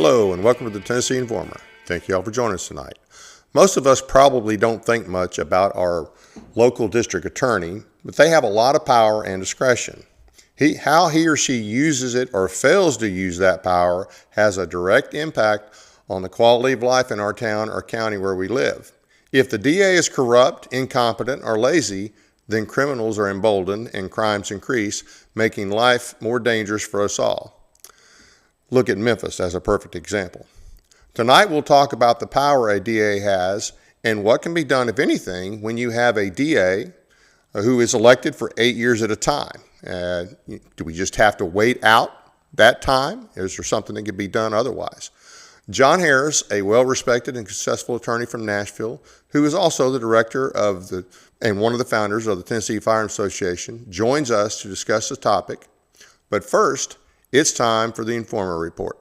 Hello and welcome to the Tennessee Informer. Thank you all for joining us tonight. Most of us probably don't think much about our local district attorney, but they have a lot of power and discretion. How he or she uses it or fails to use that power has a direct impact on the quality of life in our town or county where we live. If the DA is corrupt, incompetent, or lazy, then criminals are emboldened and crimes increase, making life more dangerous for us all. Look at Memphis as a perfect example. Tonight we'll talk about the power a DA has and what can be done, if anything, when you have a DA who is elected for 8 years at a time. Do we just have to wait out that time? Is there something that can be done otherwise? John Harris, a well-respected and successful attorney from Nashville, who is also the director and one of the founders of the Tennessee Firearms Association, joins us to discuss the topic. But first, it's time for the Informer Report.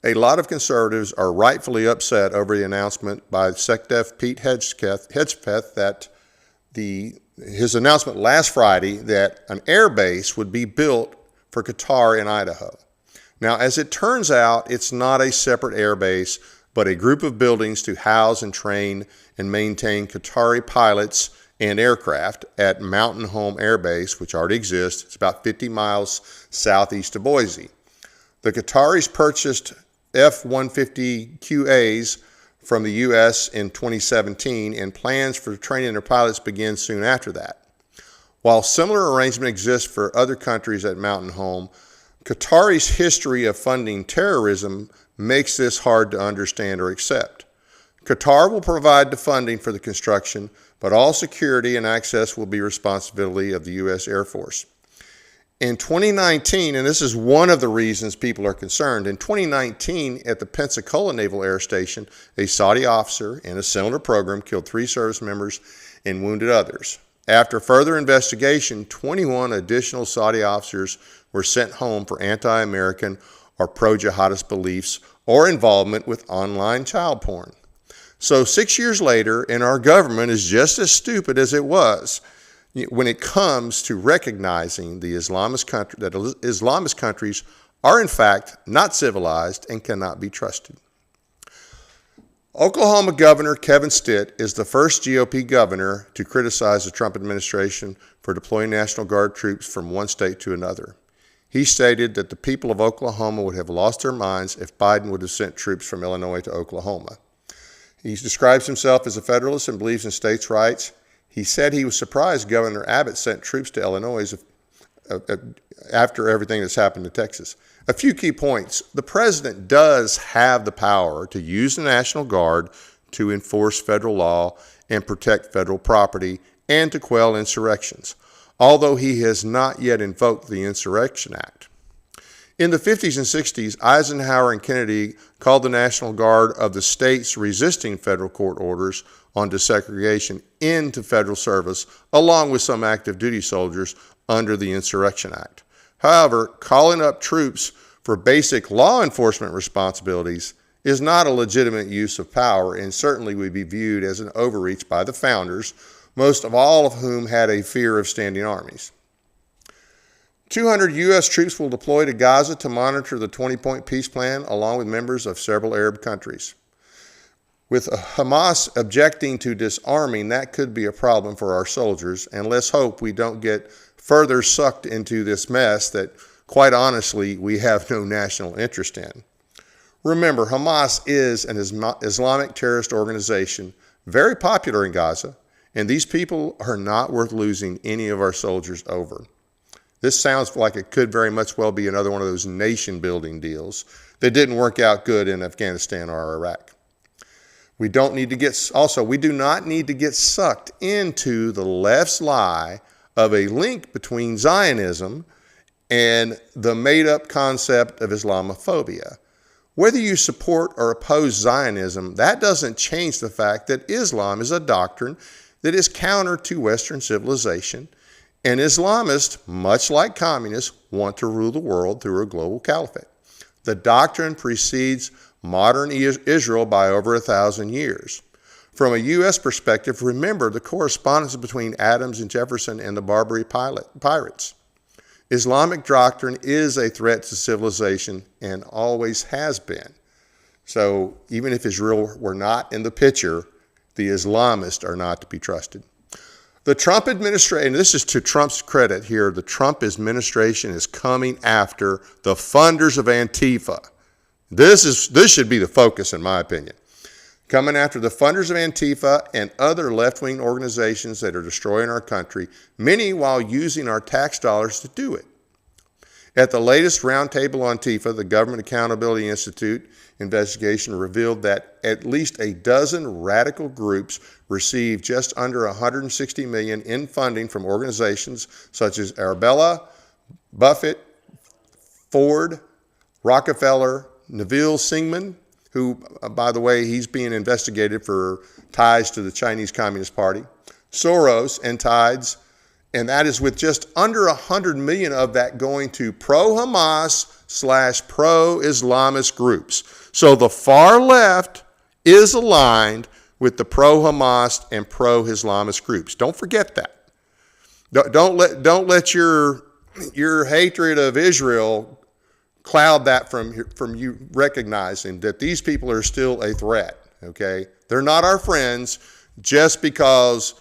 A lot of conservatives are rightfully upset over the announcement by SecDef Pete Hedgepeth that his announcement last Friday that an air base would be built for Qatar in Idaho. Now, as it turns out, it's not a separate air base, but a group of buildings to house and train and maintain Qatari pilots and aircraft at Mountain Home Air Base, which already exists. It's about 50 miles southeast of Boise. The Qataris purchased F-150QAs from the U.S. in 2017, and plans for training their pilots begin soon after that. While similar arrangement exists for other countries at Mountain Home, Qatari's history of funding terrorism makes this hard to understand or accept. Qatar will provide the funding for the construction, but all security and access will be responsibility of the U.S. Air Force. In 2019, and this is one of the reasons people are concerned, in 2019 at the Pensacola Naval Air Station, a Saudi officer in a similar program killed 3 service members and wounded others. After further investigation, 21 additional Saudi officers were sent home for anti-American or pro-jihadist beliefs or involvement with online child porn. So 6 years later, and our government is just as stupid as it was when it comes to recognizing that Islamist countries are in fact not civilized and cannot be trusted. Oklahoma Governor Kevin Stitt is the first GOP governor to criticize the Trump administration for deploying National Guard troops from one state to another. He stated that the people of Oklahoma would have lost their minds if Biden would have sent troops from Illinois to Oklahoma. He describes himself as a Federalist and believes in states' rights. He said he was surprised Governor Abbott sent troops to Illinois after everything that's happened in Texas. A few key points. The president does have the power to use the National Guard to enforce federal law and protect federal property and to quell insurrections, although he has not yet invoked the Insurrection Act. In the 50s and 60s, Eisenhower and Kennedy called the National Guard of the states resisting federal court orders on desegregation into federal service, along with some active duty soldiers under the Insurrection Act. However, calling up troops for basic law enforcement responsibilities is not a legitimate use of power and certainly would be viewed as an overreach by the founders, most of all of whom had a fear of standing armies. 200 U.S. troops will deploy to Gaza to monitor the 20-point peace plan, along with members of several Arab countries. With Hamas objecting to disarming, that could be a problem for our soldiers, and let's hope we don't get further sucked into this mess that, quite honestly, we have no national interest in. Remember, Hamas is an Islamic terrorist organization, very popular in Gaza, and these people are not worth losing any of our soldiers over. This sounds like it could very much well be another one of those nation-building deals that didn't work out good in Afghanistan or Iraq. We do not need to get sucked into the left's lie of a link between Zionism and the made-up concept of Islamophobia. Whether you support or oppose Zionism, that doesn't change the fact that Islam is a doctrine that is counter to Western civilization, and Islamists, much like communists, want to rule the world through a global caliphate. The doctrine precedes modern Israel by over 1,000 years. From a U.S. perspective, remember the correspondence between Adams and Jefferson and the Barbary pirates. Islamic doctrine is a threat to civilization and always has been. So even if Israel were not in the picture, the Islamists are not to be trusted. The Trump administration, and this is to Trump's credit here, the Trump administration is coming after the funders of Antifa. This should be the focus, in my opinion. Coming after the funders of Antifa and other left-wing organizations that are destroying our country, many while using our tax dollars to do it. At the latest roundtable on Antifa, the Government Accountability Institute investigation revealed that at least a dozen radical groups received just under $160 million in funding from organizations such as Arabella, Buffett, Ford, Rockefeller, Neville Singman, who, by the way, he's being investigated for ties to the Chinese Communist Party, Soros and Tides, and that is with just under $100 million of that going to pro-Hamas / pro-Islamist groups. So the far left is aligned with the pro-Hamas and pro-Islamist groups. Don't forget that. Don't let your hatred of Israel cloud that from you recognizing that these people are still a threat, okay? They're not our friends just because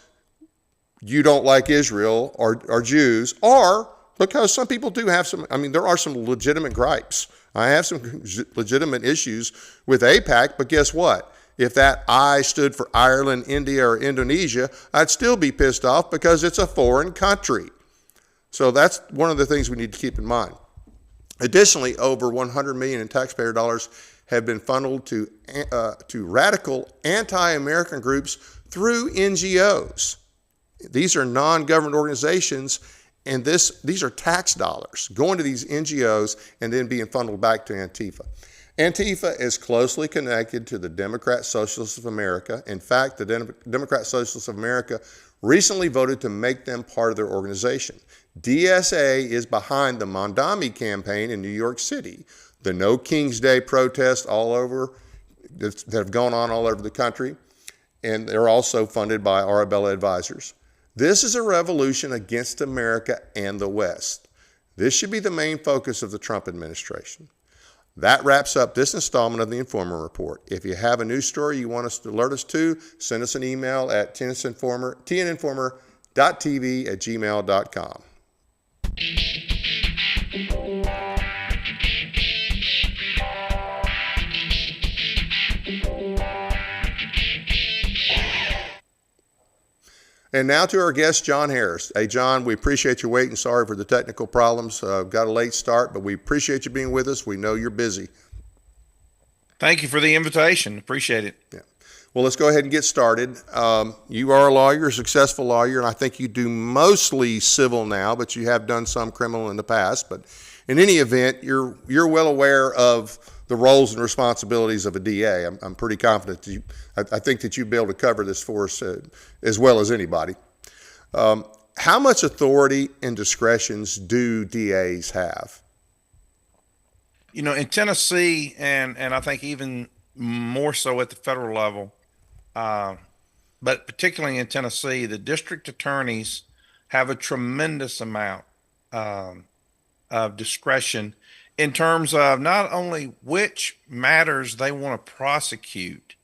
you don't like Israel or Jews, or because some people do have some, there are some legitimate gripes. I have some legitimate issues with AIPAC, but guess what? If that I stood for Ireland, India, or Indonesia, I'd still be pissed off because it's a foreign country. So that's one of the things we need to keep in mind. Additionally, over $100 million in taxpayer dollars have been funneled to radical anti-American groups through NGOs. These are non-government organizations, and these are tax dollars going to these NGOs and then being funneled back to Antifa. Antifa is closely connected to the Democrat Socialists of America. In fact, the Democrat Socialists of America recently voted to make them part of their organization. DSA is behind the Mondami campaign in New York City, the No King's Day protests all over that have gone on all over the country, and they're also funded by Arabella Advisors. This is a revolution against America and the West. This should be the main focus of the Trump administration. That wraps up this installment of the Informer Report. If you have a news story you want us to alert us to, send us an email at tninformer.tv@gmail.com. And now to our guest, John Harris. Hey, John, we appreciate your waiting. Sorry for the technical problems. Got a late start, but we appreciate you being with us. We know you're busy. Thank you for the invitation. Appreciate it. Yeah. Well, let's go ahead and get started. You are a lawyer, a successful lawyer, and I think you do mostly civil now, but you have done some criminal in the past. But in any event, you're well aware of the roles and responsibilities of a DA. I'm pretty confident that I think that you'll be able to cover this for us as well as anybody. How much authority and discretions do DAs have? You know, in Tennessee, and I think even more so at the federal level, but particularly in Tennessee, the district attorneys have a tremendous amount of discretion in terms of not only which matters they want to prosecute,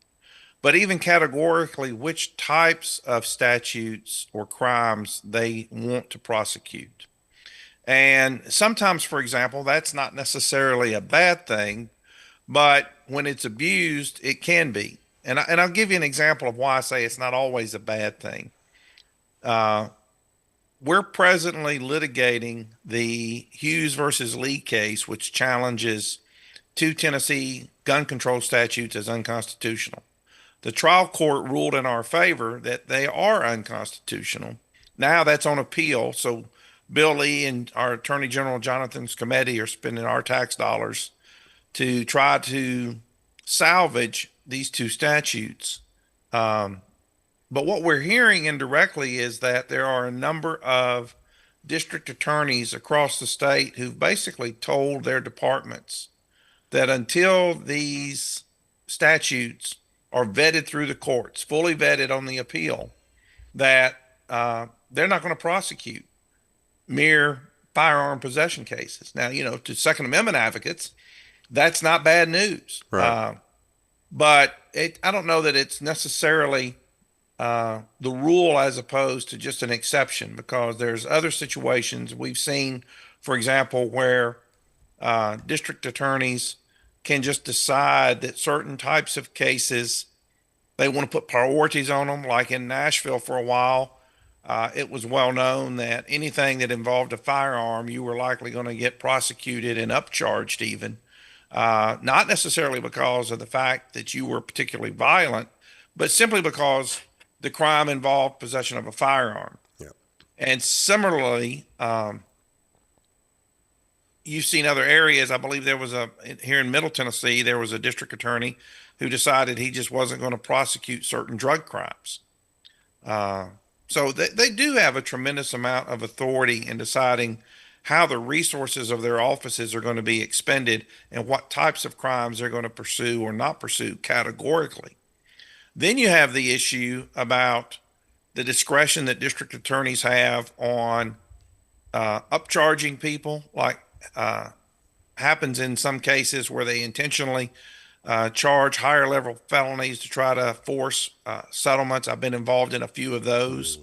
but even categorically which types of statutes or crimes they want to prosecute. And sometimes, for example, that's not necessarily a bad thing, but when it's abused, it can be. And I'll give you an example of why I say it's not always a bad thing. We're presently litigating the Hughes versus Lee case, which challenges 2 Tennessee gun control statutes as unconstitutional. The trial court ruled in our favor that they are unconstitutional. Now that's on appeal. So Bill Lee and our Attorney General Jonathan's committee are spending our tax dollars to try to salvage these 2 statutes. But what we're hearing indirectly is that there are a number of district attorneys across the state who've basically told their departments that until these statutes are vetted through the courts, fully vetted on the appeal, that they're not going to prosecute mere firearm possession cases. Now, to Second Amendment advocates, that's not bad news. Right. But I don't know that it's necessarily the rule as opposed to just an exception, because there's other situations we've seen, for example, where district attorneys can just decide that certain types of cases, they want to put priorities on them. Like in Nashville for a while, it was well known that anything that involved a firearm, you were likely going to get prosecuted and upcharged even. Not necessarily because of the fact that you were particularly violent, but simply because the crime involved possession of a firearm. Yeah. And similarly, you've seen other areas. I believe there was here in Middle Tennessee, there was a district attorney who decided he just wasn't going to prosecute certain drug crimes. So they do have a tremendous amount of authority in deciding how the resources of their offices are going to be expended and what types of crimes they're going to pursue or not pursue categorically. Then you have the issue about the discretion that district attorneys have on upcharging people, like happens in some cases where they intentionally charge higher level felonies to try to force settlements. I've been involved in a few of those.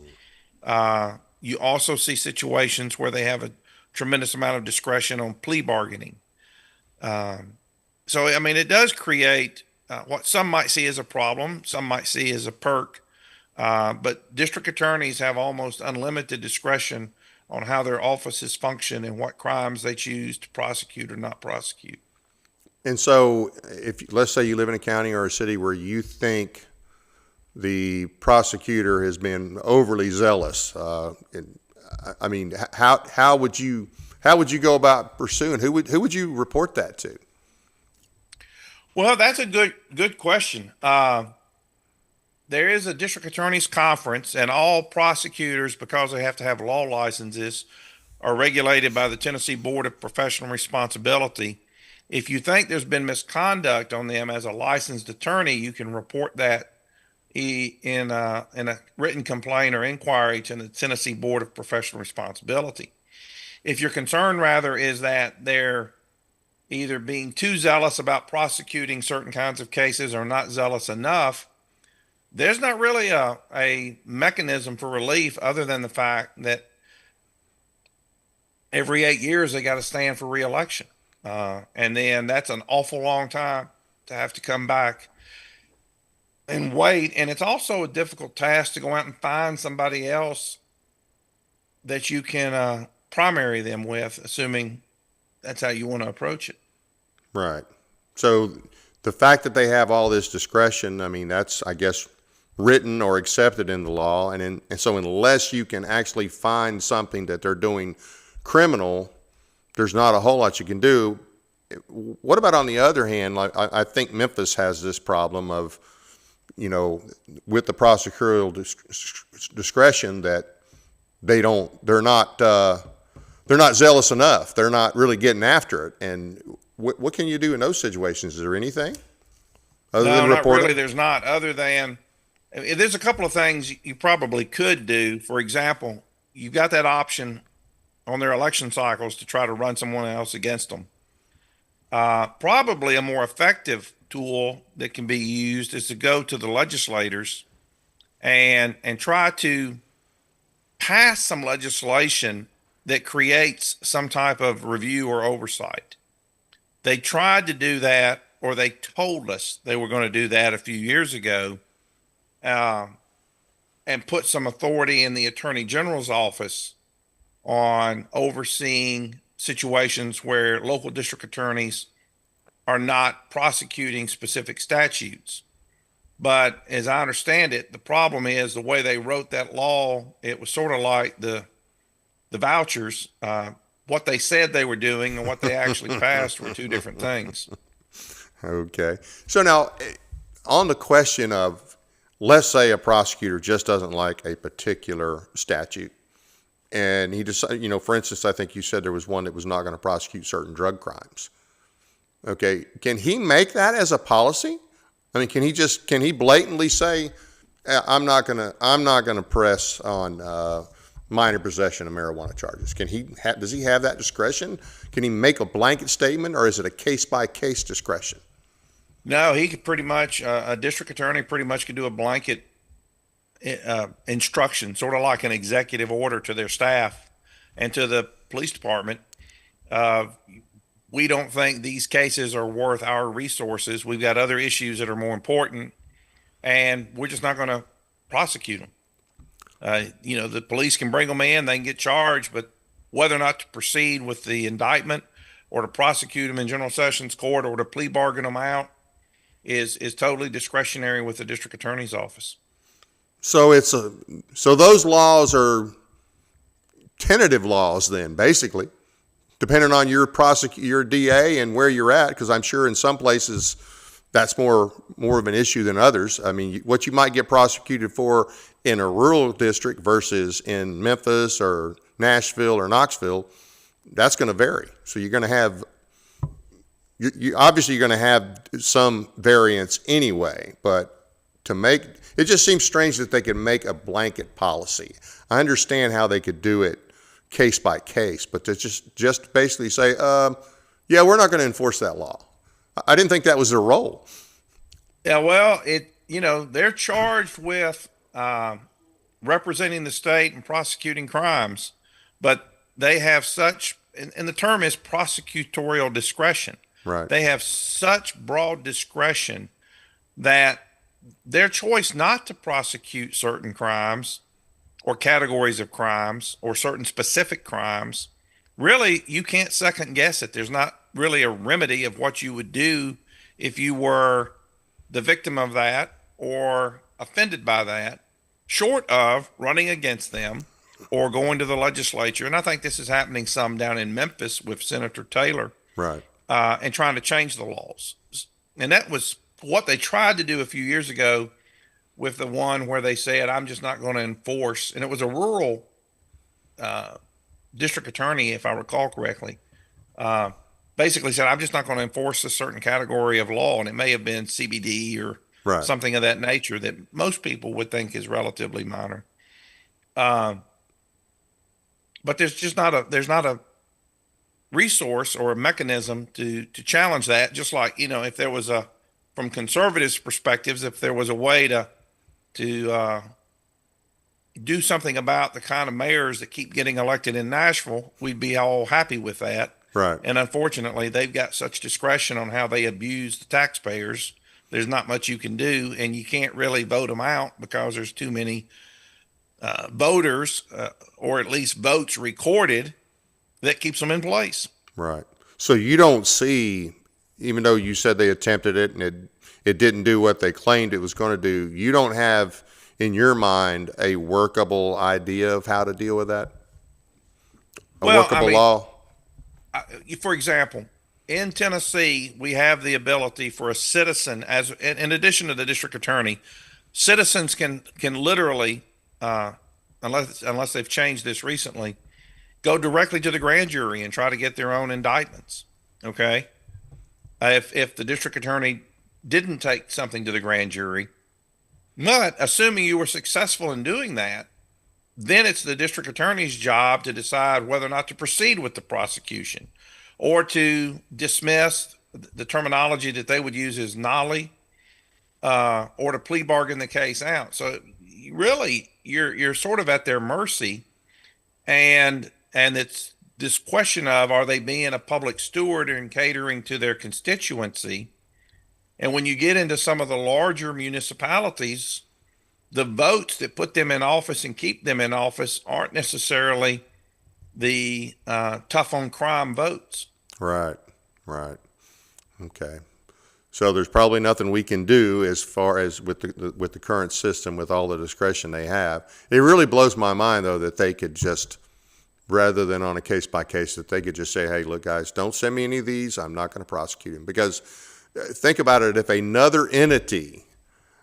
You also see situations where they have a tremendous amount of discretion on plea bargaining. So, I mean, it does create what some might see as a problem, some might see as a perk, but district attorneys have almost unlimited discretion on how their offices function and what crimes they choose to prosecute or not prosecute. And so, if let's say you live in a county or a city where you think the prosecutor has been overly zealous, I mean, how would you go about pursuing? Who would you report that to? Well, that's a good question. There is a district attorney's conference, and all prosecutors, because they have to have law licenses, are regulated by the Tennessee Board of Professional Responsibility. If you think there's been misconduct on them as a licensed attorney, you can report that in a written complaint or inquiry to the Tennessee Board of Professional Responsibility. If your concern rather is that they're either being too zealous about prosecuting certain kinds of cases or not zealous enough, there's not really a mechanism for relief other than the fact that every 8 years they got to stand for re-election. And then that's an awful long time to have to come back and wait. And it's also a difficult task to go out and find somebody else that you can primary them with, assuming that's how you want to approach it. Right. So the fact that they have all this discretion, I mean, that's, I guess, written or accepted in the law. And so unless you can actually find something that they're doing criminal, there's not a whole lot you can do. What about on the other hand? Like I think Memphis has this problem of, with the prosecutorial discretion that they're not zealous enough. They're not really getting after it. And what can you do in those situations? Is there anything other than not reporting? really. There's not, other than there's a couple of things you probably could do. For example, you've got that option on their election cycles to try to run someone else against them. Probably a more effective tool that can be used is to go to the legislators and try to pass some legislation that creates some type of review or oversight. They tried to do that, or they told us they were going to do that a few years ago, and put some authority in the Attorney General's office on overseeing situations where local district attorneys are not prosecuting specific statutes. But as I understand it, the problem is the way they wrote that law, it was sort of like the vouchers. What they said they were doing and what they actually passed were two different things. Okay. So now, on the question of, let's say a prosecutor just doesn't like a particular statute, and he decided, for instance, I think you said there was one that was not going to prosecute certain drug crimes. Okay. Can he make that as a policy? I mean, can he blatantly say, I'm not gonna press on minor possession of marijuana charges? Does he have that discretion? Can he make a blanket statement, or is it a case by case discretion? No, he could pretty much, a district attorney pretty much could do a blanket instruction, sort of like an executive order to their staff and to the police department. We don't think these cases are worth our resources. We've got other issues that are more important, and we're just not going to prosecute them. The police can bring them in, they can get charged, but whether or not to proceed with the indictment or to prosecute them in general sessions court or to plea bargain them out is totally discretionary with the district attorney's office. So so those laws are tentative laws then, basically, depending on your DA and where you're at, because I'm sure in some places that's more of an issue than others. I mean, what you might get prosecuted for in a rural district versus in Memphis or Nashville or Knoxville, that's going to vary. So you're going to have, obviously you're going to have some variance anyway, but it just seems strange that they could make a blanket policy. I understand how they could do it case by case, but to just basically say, yeah, we're not going to enforce that law. I didn't think that was their role. Yeah, well, they're charged with representing the state and prosecuting crimes, but they have such, and the term is prosecutorial discretion. Right. They have such broad discretion that their choice not to prosecute certain crimes or categories of crimes or certain specific crimes, really, you can't second guess it. There's not really a remedy of what you would do if you were the victim of that or offended by that, short of running against them or going to the legislature. And I think this is happening some down in Memphis with Senator Taylor. Right. And trying to change the laws. And that was what they tried to do a few years ago with the one where they said, I'm just not going to enforce. And it was a rural district attorney, if I recall correctly, basically said, I'm just not going to enforce a certain category of law. And it may have been CBD or something of that nature that most people would think is relatively minor. But there's just not a resource or a mechanism to challenge that. Just like, if there was from conservatives' perspectives, if there was a way to do something about the kind of mayors that keep getting elected in Nashville, we'd be all happy with that. Right. And unfortunately, they've got such discretion on how they abuse the taxpayers. There's not much you can do, and you can't really vote them out because there's too many voters, or at least votes recorded, that keeps them in place. Right. So you don't see, even though you said they attempted it and it didn't do what they claimed it was going to do, you don't have in your mind a workable idea of how to deal with that? Workable law? For example, in Tennessee, we have the ability for a citizen, as in addition to the district attorney, citizens can literally, unless they've changed this recently, go directly to the grand jury and try to get their own indictments. Okay. If the district attorney didn't take something to the grand jury, but assuming you were successful in doing that, then it's the district attorney's job to decide whether or not to proceed with the prosecution or to dismiss. The terminology that they would use is nolly, or to plea bargain the case out. So really, you're sort of at their mercy, and it's this question of, are they being a public steward and catering to their constituency? And when you get into some of the larger municipalities, the votes that put them in office and keep them in office aren't necessarily the tough on crime votes. Right. Okay. So there's probably nothing we can do as far as with the current system, with all the discretion they have. It really blows my mind, though, that they could just, rather than on a case by case, that they could just say, hey, look, guys, don't send me any of these. I'm not going to prosecute him. Because think about it. If another entity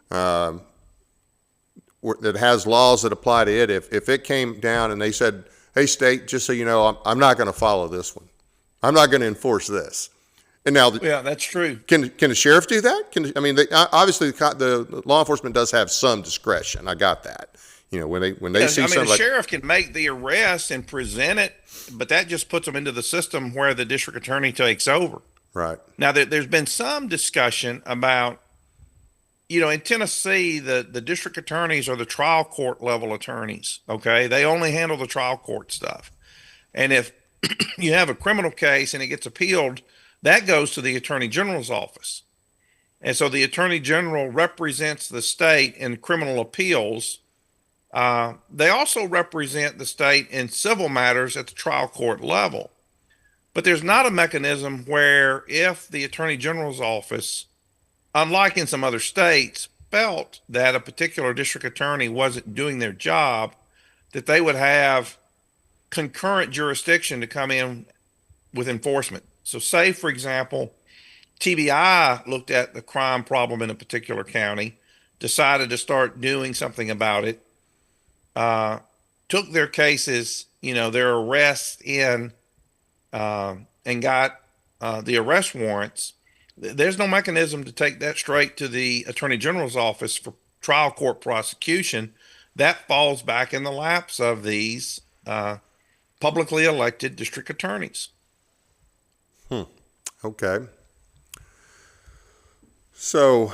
that has laws that apply to it, if it came down and they said, hey, state, just so you know, I'm not going to follow this one. I'm not going to enforce this. And now, Yeah, that's true. can the sheriff do that? I mean, obviously the law enforcement does have some discretion. I got that. When they Yeah, see I mean, the something like sheriff can make the arrest and present it, but that just puts them into the system where the district attorney takes over. right, Now, there's been some discussion about, in Tennessee, the district attorneys are the trial court level attorneys. Okay. They only handle the trial court stuff. And if you have a criminal case and it gets appealed, that goes to the attorney general's office. And so the attorney general represents the state in criminal appeals. They also represent the state in civil matters at the trial court level. But there's not a mechanism where if the attorney general's office, unlike in some other states, felt that a particular district attorney wasn't doing their job, that they would have concurrent jurisdiction to come in with enforcement. So, say, for example, TBI looked at the crime problem in a particular county, decided to start doing something about it, took their cases, their arrests in, and got the arrest warrants. There's no mechanism to take that straight to the attorney general's office for trial court prosecution. That falls back in the laps of these publicly elected district attorneys. okay. So,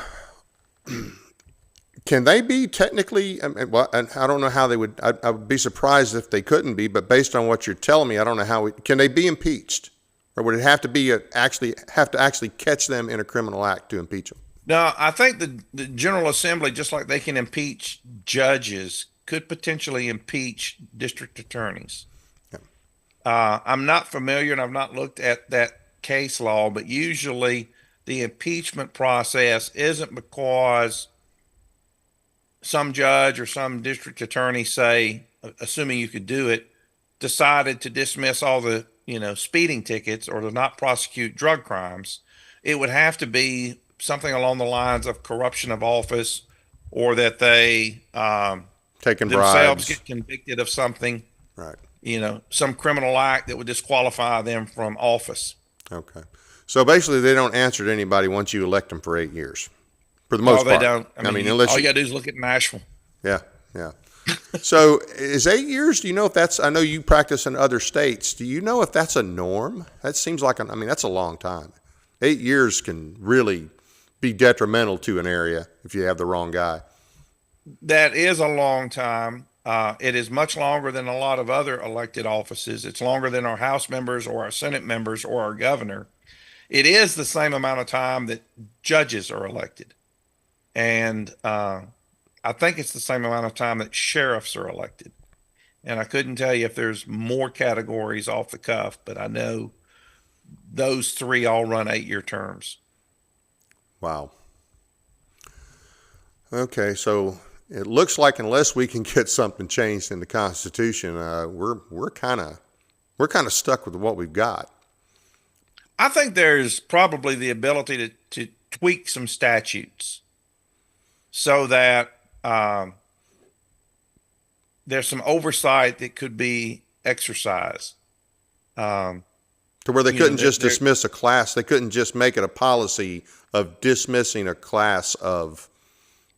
can they be technically? Well, I don't know how they would. I would be surprised if they couldn't be. But based on what you're telling me, I don't know how. Can they be impeached, or would it have to be actually catch them in a criminal act to impeach them? Now, I think the General Assembly, just like they can impeach judges, could potentially impeach district attorneys. Yeah. I'm not familiar, and I've not looked at that case law, but usually the impeachment process isn't because some judge or some district attorney, say, assuming you could do it, decided to dismiss all the speeding tickets or to not prosecute drug crimes. It would have to be something along the lines of corruption of office, or that they taking themselves bribes, get convicted of something, right? Some criminal act that would disqualify them from office. Okay. So basically, they don't answer to anybody once you elect them for 8 years, for the most part. They don't. I mean, unless all you got to do is look at Nashville. Yeah, yeah. So is 8 years? Do you know if that's? I know you practice in other states. Do you know if that's a norm? That seems like that's a long time. 8 years can really be detrimental to an area if you have the wrong guy. That is a long time. It is much longer than a lot of other elected offices. It's longer than our House members or our Senate members or our governor. It is the same amount of time that judges are elected. And I think it's the same amount of time that sheriffs are elected. And I couldn't tell you if there's more categories off the cuff, but I know those three all run 8-year terms. Wow. Okay, so it looks like unless we can get something changed in the Constitution, we're kind of stuck with what we've got. I think there's probably the ability to tweak some statutes so that there's some oversight that could be exercised. To where they couldn't just dismiss a class. They couldn't just make it a policy of dismissing a class of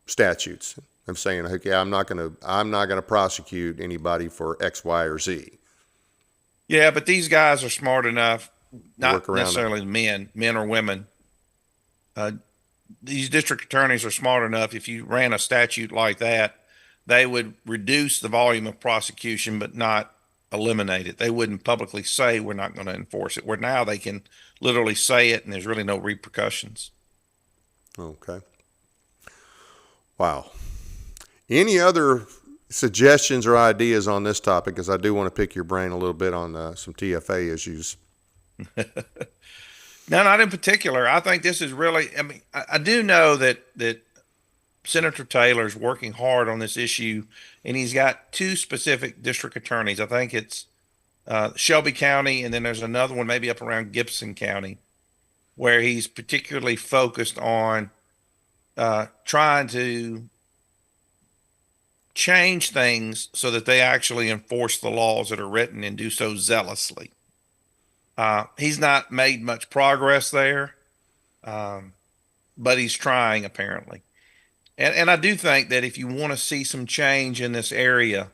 statutes. I'm saying, okay, I'm not going to prosecute anybody for X, Y, or Z. Yeah, but these guys are smart enough, not necessarily men or women. These district attorneys are smart enough. If you ran a statute like that, they would reduce the volume of prosecution, but not eliminate it. They wouldn't publicly say we're not going to enforce it, where now they can literally say it and there's really no repercussions. Okay. Wow. Any other suggestions or ideas on this topic? Because I do want to pick your brain a little bit on some TFA issues. No, not in particular. I think this is really, I do know that Senator Taylor's working hard on this issue, and he's got two specific district attorneys. I think it's Shelby County, and then there's another one maybe up around Gibson County, where he's particularly focused on trying to change things so that they actually enforce the laws that are written and do so zealously. He's not made much progress there, but he's trying apparently. And I do think that if you want to see some change in this area,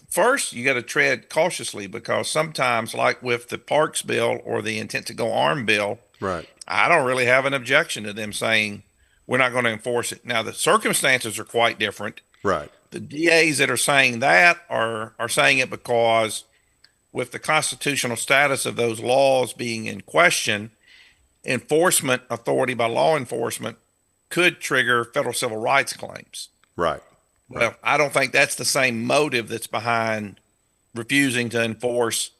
first you got to tread cautiously, because sometimes, like with the Parks bill or the intent to go arm bill, Right. I don't really have an objection to them saying we're not going to enforce it. Now, the circumstances are quite different. Right. The DAs that are saying that are saying it because, with the constitutional status of those laws being in question, enforcement authority by law enforcement could trigger federal civil rights claims. Right. Well, I don't think that's the same motive that's behind refusing to enforce,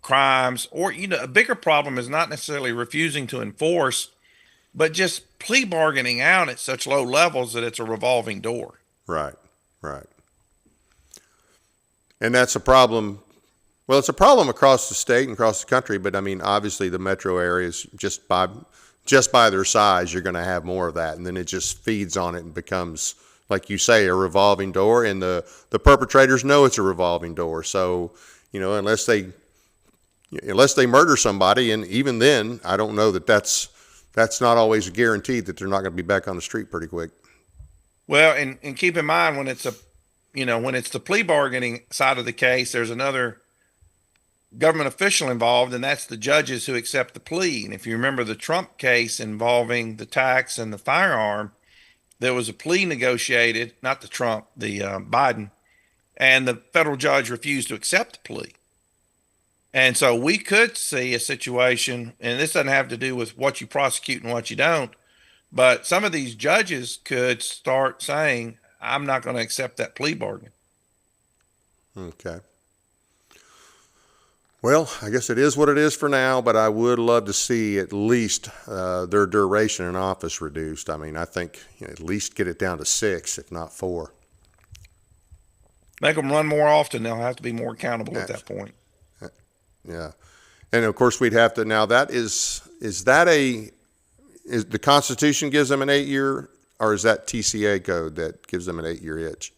crimes. Or, a bigger problem is not necessarily refusing to enforce, but just plea bargaining out at such low levels that it's a revolving door. Right. Right. And that's a problem. Well, it's a problem across the state and across the country, but I mean, obviously the metro areas, just by their size, you're going to have more of that. And then it just feeds on it and becomes, like you say, a revolving door, and the perpetrators know it's a revolving door. So, unless they murder somebody, and even then, I don't know that's not always a guarantee that they're not going to be back on the street pretty quick. Well, and keep in mind, when it's the plea bargaining side of the case, there's another government official involved, and that's the judges who accept the plea. And if you remember the Trump case involving the tax and the firearm, there was a plea negotiated, not the Trump, the Biden, and the federal judge refused to accept the plea. And so we could see a situation, and this doesn't have to do with what you prosecute and what you don't, but some of these judges could start saying, I'm not going to accept that plea bargain. Okay. Well, I guess it is what it is for now, but I would love to see at least their duration in office reduced. I mean, I think at least get it down to 6, if not 4. Make them run more often. They'll have to be more accountable at that point. Yeah. And of course we'd have to, now that is the Constitution gives them an 8-year, or is that TCA code that gives them an 8-year itch?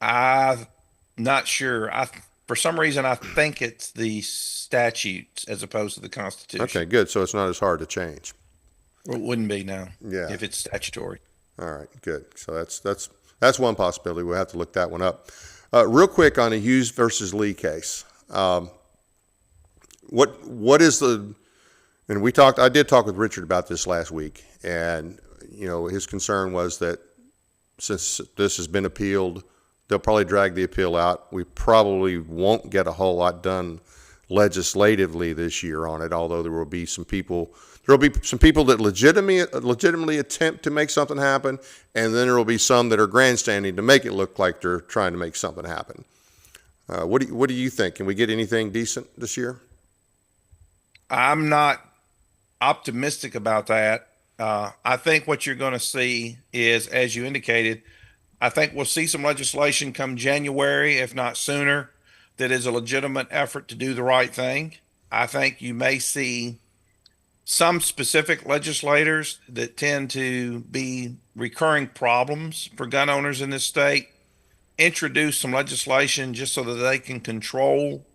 I'm not sure. For some reason, I think it's the statutes as opposed to the Constitution. Okay, good. So it's not as hard to change. Well, it wouldn't be now. Yeah. If it's statutory. All right, good. So that's one possibility. We'll have to look that one up. Real quick on the Hughes versus Lee case. What is the, and I did talk with Richard about this last week, and his concern was that since this has been appealed, they'll probably drag the appeal out. We probably won't get a whole lot done legislatively this year on it, although there will be some people that legitimately attempt to make something happen, and then there will be some that are grandstanding to make it look like they're trying to make something happen. What do you think? Can we get anything decent this year? I'm not optimistic about that. I think what you're going to see is, as you indicated, I think we'll see some legislation come January, if not sooner, that is a legitimate effort to do the right thing. I think you may see some specific legislators that tend to be recurring problems for gun owners in this state introduce some legislation just so that they can control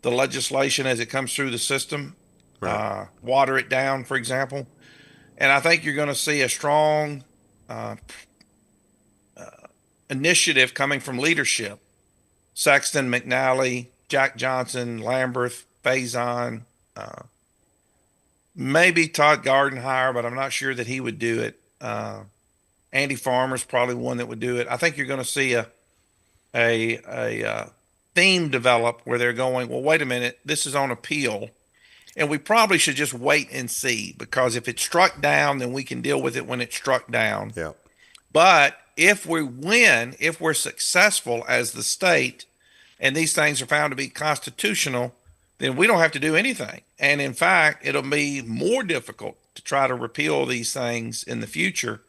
the legislation as it comes through the system, Right. water it down, for example. And I think you're going to see a strong initiative coming from leadership. Sexton, McNally, Jack Johnson, Lamberth, Faison, maybe Todd Gardenhire, but I'm not sure that he would do it. Andy Farmer's probably one that would do it. I think you're going to see a theme develop where they're going, well, wait a minute, this is on appeal, and we probably should just wait and see, because if it's struck down, then we can deal with it when it's struck down. Yeah. But if we win, if we're successful as the state, and these things are found to be constitutional, then we don't have to do anything. And in fact, it'll be more difficult to try to repeal these things in the future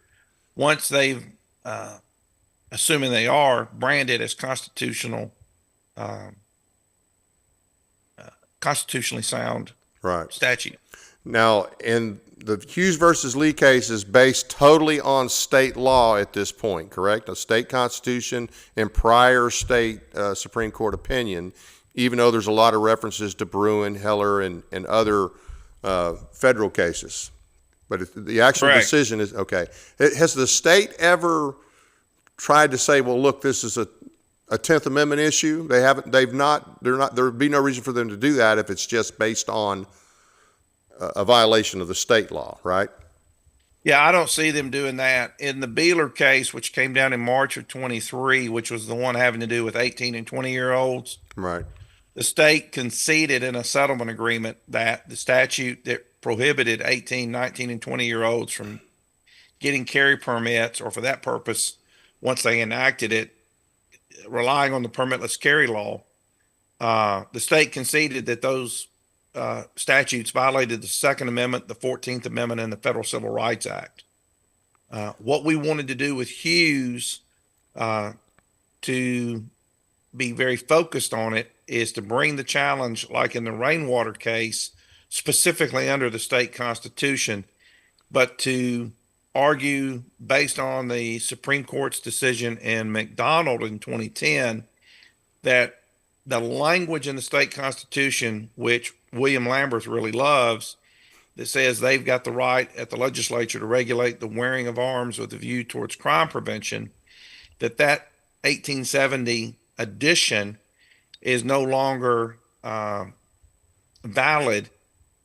once they've, assuming they are, branded as constitutional, constitutionally sound Right. statute. Now, in the Hughes versus Lee case is based totally on state law at this point, correct? A state constitution and prior state Supreme Court opinion. even though there's a lot of references to Bruin, Heller, and other federal cases. But the actual Correct. decision is, okay. Has the state ever tried to say, well, look, this is a 10th Amendment issue? There would be no reason for them to do that if it's just based on a violation of the state law, right? Yeah, I don't see them doing that. In the Beeler case, which came down in March of 23, which was the one having to do with 18 and 20-year-olds, Right. the state conceded in a settlement agreement that the statute that prohibited 18, 19, and 20-year-olds from getting carry permits, or for that purpose, once they enacted it, relying on the permitless carry law, the state conceded that those statutes violated the Second Amendment, the 14th Amendment, and the Federal Civil Rights Act. What we wanted to do with Hughes, to be very focused on it, is to bring the challenge, like in the Rainwater case, specifically under the state constitution, but to argue based on the Supreme Court's decision in McDonald in 2010 that the language in the state constitution, which William Lamberth really loves, that says they've got the right at the legislature to regulate the wearing of arms with a view towards crime prevention, that 1870 edition is no longer valid,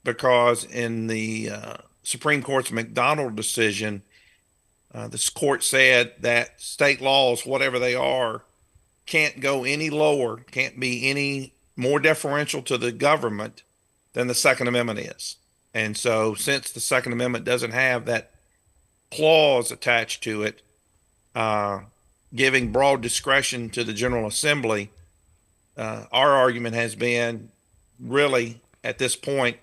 because in the Supreme Court's McDonald decision, this court said that state laws, whatever they are, can't go any lower, can't be any more deferential to the government than the Second Amendment is. And so since the Second Amendment doesn't have that clause attached to it, giving broad discretion to the General Assembly, our argument has been, really, at this point,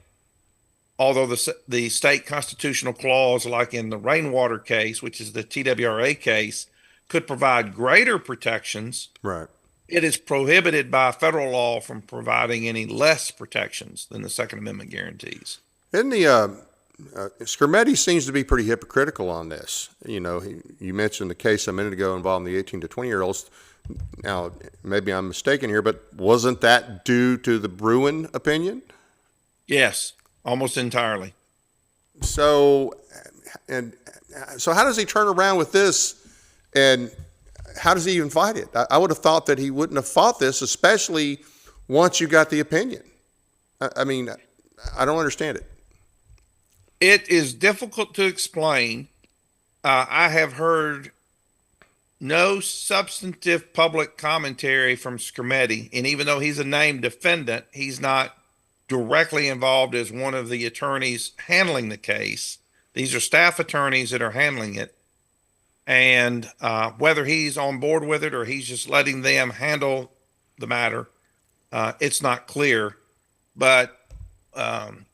although the state constitutional clause, like in the Rainwater case, which is the TWRA case, could provide greater protections, Right. it is prohibited by federal law from providing any less protections than the Second Amendment guarantees. And Skrmetti seems to be pretty hypocritical on this. You know, you mentioned the case a minute ago involving the 18 to 20-year-olds. Now, maybe I'm mistaken here, but wasn't that due to the Bruin opinion? Yes, almost entirely. So how does he turn around with this, and how does he even fight it? I would have thought that he wouldn't have fought this, especially once you got the opinion. I mean, I don't understand it. It is difficult to explain. I have heard no substantive public commentary from Skrmetti, and even though he's a named defendant, he's not directly involved as one of the attorneys handling the case. These are staff attorneys that are handling it, and whether he's on board with it or he's just letting them handle the matter, it's not clear. But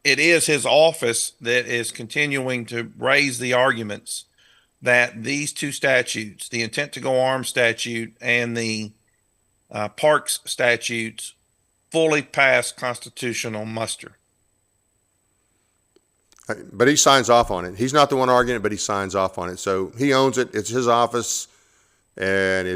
it is his office that is continuing to raise the arguments that these two statutes, the intent to go armed statute and the parks statutes, fully pass constitutional muster. But he signs off on it. He's not the one arguing it, but he signs off on it. So he owns it. It's his office, and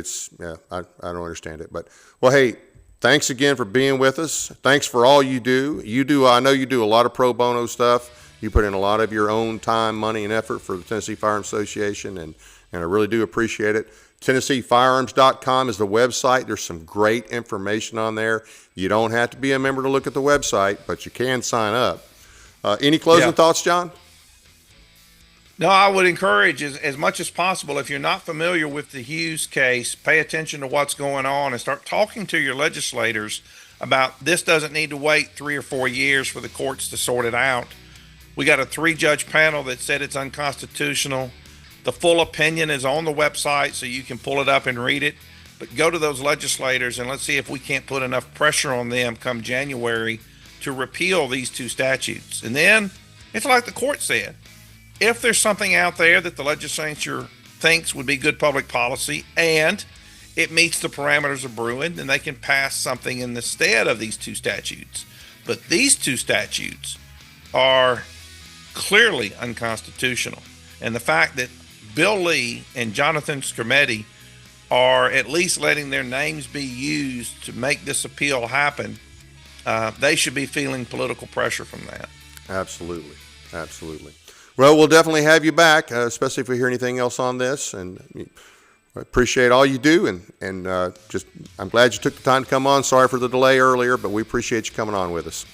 I don't understand it. But, well, hey, thanks again for being with us. Thanks for all you do. I know you do a lot of pro bono stuff. You put in a lot of your own time, money, and effort for the Tennessee Firearms Association, and I really do appreciate it. TennesseeFirearms.com is the website. There's some great information on there. You don't have to be a member to look at the website, but you can sign up. Any closing thoughts, John? No, I would encourage as much as possible, if you're not familiar with the Hughes case, pay attention to what's going on and start talking to your legislators about this. Doesn't need to wait 3 or 4 years for the courts to sort it out. We got a 3-judge panel that said it's unconstitutional. The full opinion is on the website, so you can pull it up and read it. But go to those legislators and let's see if we can't put enough pressure on them come January to repeal these two statutes. And then it's like the court said, if there's something out there that the legislature thinks would be good public policy and it meets the parameters of Bruin, then they can pass something in the stead of these two statutes. But these two statutes are clearly unconstitutional. And the fact that Bill Lee and Jonathan Skrmetti or at least letting their names be used to make this appeal happen, they should be feeling political pressure from that. Absolutely. Absolutely. Well, we'll definitely have you back, especially if we hear anything else on this. And I appreciate all you do. And just, I'm glad you took the time to come on. Sorry for the delay earlier, but we appreciate you coming on with us.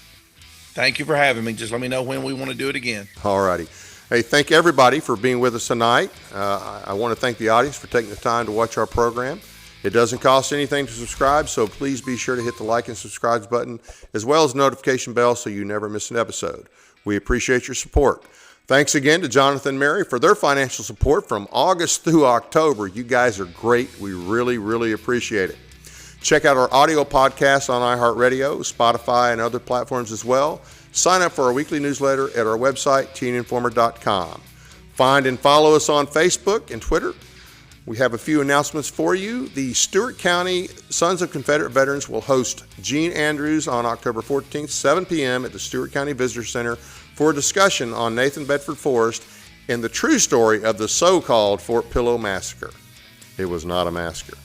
Thank you for having me. Just let me know when we want to do it again. All righty. Hey, thank everybody for being with us tonight. I want to thank the audience for taking the time to watch our program. It doesn't cost anything to subscribe, so please be sure to hit the like and subscribe button, as well as the notification bell so you never miss an episode. We appreciate your support. Thanks again to Jonathan and Mary for their financial support from August through October. You guys are great. We really, really appreciate it. Check out our audio podcast on iHeartRadio, Spotify, and other platforms as well. Sign up for our weekly newsletter at our website, teeninformer.com. Find and follow us on Facebook and Twitter. We have a few announcements for you. The Stewart County Sons of Confederate Veterans will host Gene Andrews on October 14th, 7 p.m. at the Stewart County Visitor Center for a discussion on Nathan Bedford Forrest and the true story of the so-called Fort Pillow Massacre. It was not a massacre.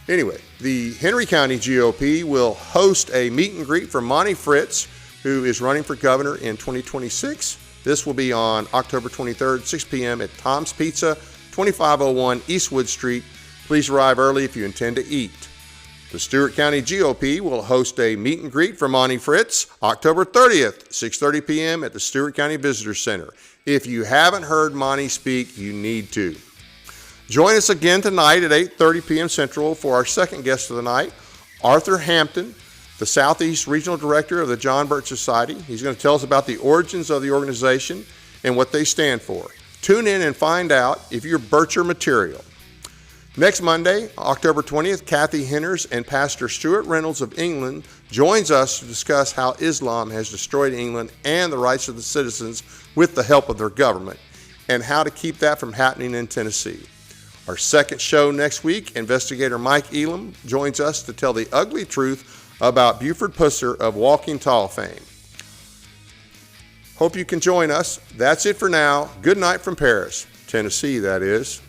Anyway, the Henry County GOP will host a meet and greet for Monty Fritz, who is running for governor in 2026. This will be on October 23rd, 6 p.m. at Tom's Pizza, 2501 Eastwood Street. Please arrive early if you intend to eat. The Stewart County GOP will host a meet and greet for Monty Fritz October 30th, 6:30 p.m. at the Stewart County Visitor Center. If you haven't heard Monty speak, you need to. Join us again tonight at 8:30 p.m. Central for our second guest of the night, Arthur Hampton, the Southeast Regional Director of the John Birch Society. He's going to tell us about the origins of the organization and what they stand for. Tune in and find out if you're Bircher material. Next Monday, October 20th, Kathy Henners and Pastor Stuart Reynolds of England joins us to discuss how Islam has destroyed England and the rights of the citizens with the help of their government, and how to keep that from happening in Tennessee. Our second show next week, investigator Mike Elam joins us to tell the ugly truth about Buford Pusser of Walking Tall fame. Hope you can join us. That's it for now. Good night from Paris, Tennessee, that is.